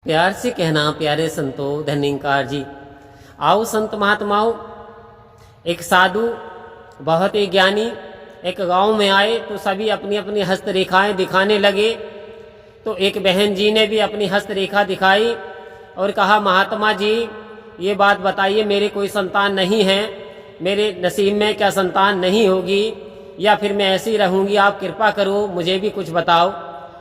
प्यार से कहना प्यारे संतो धन्यकार जी। आओ संत महात्माओं, एक साधु बहुत ही ज्ञानी एक गांव में आए तो सभी अपनी अपनी हस्तरेखाएं दिखाने लगे। तो एक बहन जी ने भी अपनी हस्तरेखा दिखाई और कहा, महात्मा जी ये बात बताइए, मेरे कोई संतान नहीं है, मेरे नसीब में क्या संतान नहीं होगी या फिर मैं ऐसी रहूंगी, आप कृपा करो, मुझे भी कुछ बताओ।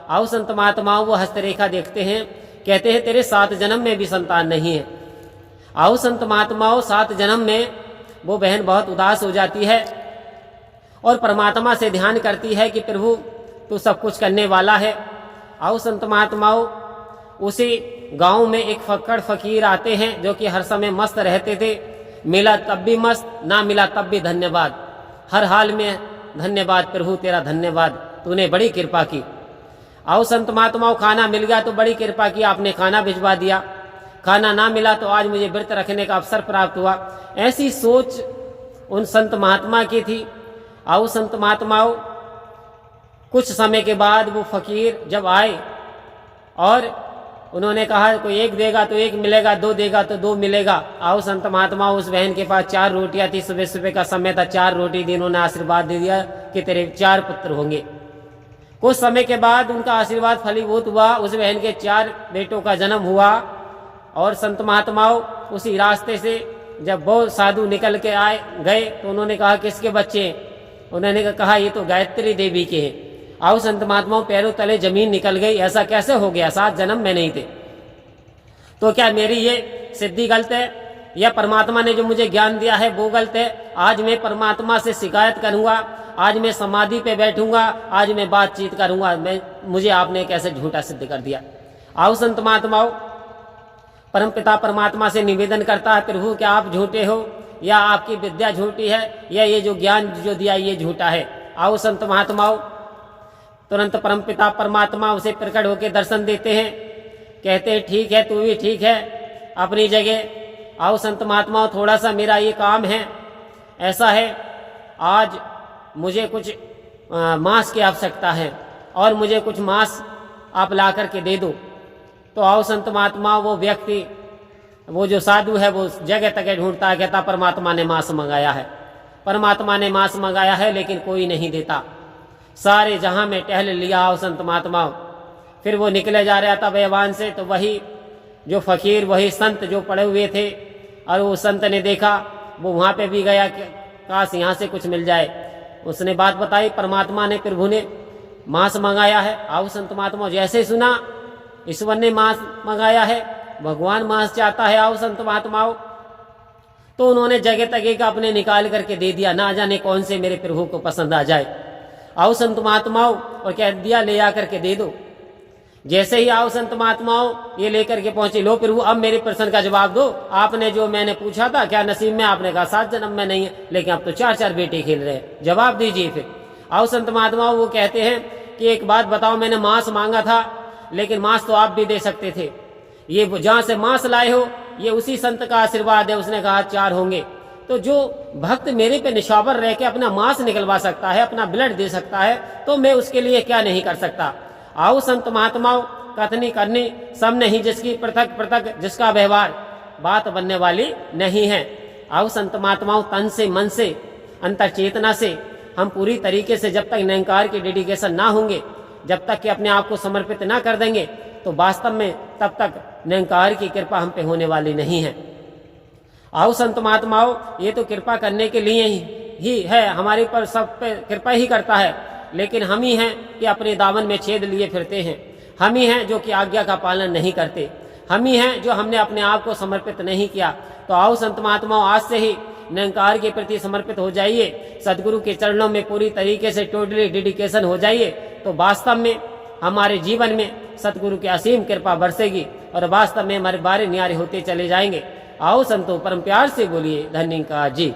आओ संत महात्माओं वो हस्तरेखा देखते हैं, कहते हैं तेरे 7 जन्म में भी संतान नहीं है। आओ संत महात्माओं 7 जन्म में वो बहन बहुत उदास हो जाती है और परमात्मा से ध्यान करती है कि प्रभु तू सब कुछ करने वाला है। आओ संत महात्माओं, उसी गांव में एक फक्कड़ फकीर आते हैं जो कि हर समय मस्त रहते थे, मिला तब भी मस्त, ना मिला तब भी धन्यवाद, हर हाल में धन्यवाद प्रभु तेरा धन्यवाद, तूने बड़ी कृपा की। आओ संत महात्माओं, खाना मिल गया तो बड़ी कृपा की, आपने खाना भिजवा दिया, खाना ना मिला तो आज मुझे व्रत रखने का अवसर प्राप्त हुआ। ऐसी सोच उन संत महात्मा की थी। आओ संत महात्माओं, कुछ समय के बाद वो फकीर जब आए और उन्होंने कहा कोई 1 देगा तो 1 मिलेगा, 2 देगा तो 2 मिलेगा। आओ संत महात्मा, उस बहन के पास 4 रोटियां थी, सुबह सुबह का समय था, 4 रोटी दी, उन्होंने आशीर्वाद दे दिया कि तेरे 4 पुत्र होंगे। कुछ समय के बाद उनका आशीर्वाद फलीभूत हुआ, उस बहन के 4 बेटों का जन्म हुआ। और संत महात्माओं उसी रास्ते से जब वो साधु निकल के आए गए तो उन्होंने कहा किसके बच्चे हैं? उन्होंने कहा ये तो गायत्री देवी के हैं। आओ संत महात्माओं, पैरों तले जमीन निकल गई, ऐसा कैसे हो गया? 7 जन्म में नहीं थे। तो क्या मेरी ये सिद्धि गलत है या परमात्मा ने जो मुझे ज्ञान दिया है वो गलत है? आज मैं परमात्मा से शिकायत करूंगा, आज मैं समाधि पे बैठूंगा, आज मैं बातचीत करूंगा, मुझे आपने कैसे झूठा सिद्ध कर दिया। आओ संत महात्माओं, परमपिता परमात्मा से निवेदन करता है, प्रभु क्या आप झूठे हो या आपकी विद्या झूठी है या ये जो ज्ञान जो दिया ये झूठा है? आओ संत महात्माओं, तुरंत परमपिता परमात्मा उसे प्रकट होकर दर्शन देते हैं, कहते हैं ठीक है, तू भी ठीक है अपनी जगह। आओ संत महात्माओं, थोड़ा सा मेरा ये काम है, ऐसा है आज मुझे कुछ मांस की आवश्यकता है और मुझे कुछ मांस आप ला करके दे दो। तो आओ संत महात्मा, वो व्यक्ति वो जो साधु है वो जगह तक ढूंढता है, कहता परमात्मा ने मांस मंगाया है, परमात्मा ने मांस मंगाया है, लेकिन कोई नहीं देता। सारे जहां में टहल लिया। आओ संत महात्मा, फिर वो निकले जा रहा था बेवान से, तो वही जो फकीर वही संत जो पड़े हुए थे और वो संत ने देखा, वो वहां पे भी गया कि काश यहाँ से कुछ मिल जाए। उसने बात बताई, परमात्मा ने प्रभु ने मांस मंगाया है। आओ संत महात्मा, जैसे सुना ईश्वर ने मांस मंगाया है, भगवान मांस चाहता है। आओ संत महात्माओं, तो उन्होंने जगह तगह का अपने निकाल करके दे दिया, ना जाने कौन से मेरे प्रभु को पसंद आ जाए। आओ संत महात्माओं, और कह दिया ले आकर के दे दो। जैसे ही आओ संत महात्माओं ये लेकर के पहुंचे, लो प्रभु अब मेरे प्रश्न का जवाब दो, आपने जो मैंने पूछा था क्या नसीब में? आपने कहा 7 जन्म में नहीं है, लेकिन अब तो 4-4 बेटे खेल रहे हैं, जवाब दीजिए। फिर आओ संत महात्माओं, वो कहते हैं कि एक बात बताओ, मैंने मांस मांगा था लेकिन मांस तो आप भी दे सकते थे, ये जहां से मांस लाए हो ये उसी संत का आशीर्वाद है। उसने कहा 4 होंगे। तो जो भक्त मेरे पे निशावर रह के अपना मांस निकलवा सकता है, अपना ब्लड दे सकता है, तो मैं उसके लिए क्या नहीं कर सकता? आओ संत महात्माओं, कथनी करनी सब नहीं, जिसकी पृथक पृथक जिसका व्यवहार बात बनने वाली नहीं है। आओ संत महात्माओं, तन से मन से अंतर चेतना से हम पूरी तरीके से जब तक निरंकार की डेडिकेशन ना होंगे, जब तक कि अपने आप को समर्पित ना कर देंगे, तो वास्तव में तब तक निरंकार की कृपा हम पे होने वाली नहीं है। आओ संत महात्माओं, ये तो कृपा करने के लिए ही है, हमारे पर सब पे कृपा ही करता है, लेकिन हम ही हैं कि अपने दामन में छेद लिए फिरते हैं, हम ही हैं जो कि आज्ञा का पालन नहीं करते, हम ही हैं जो हमने अपने आप को समर्पित नहीं किया। तो आओ संत महात्माओं, आज से ही निरंकार के प्रति समर्पित हो जाइए, सदगुरु के चरणों में पूरी तरीके से टोटली डेडिकेशन हो जाइए, तो वास्तव में हमारे जीवन में सदगुरु की असीम कृपा बरसेगी और वास्तव में हमारे बारे न्यारे होते चले जाएंगे। आओ संतों, परम प्यार से बोलिए धन्यकार जी।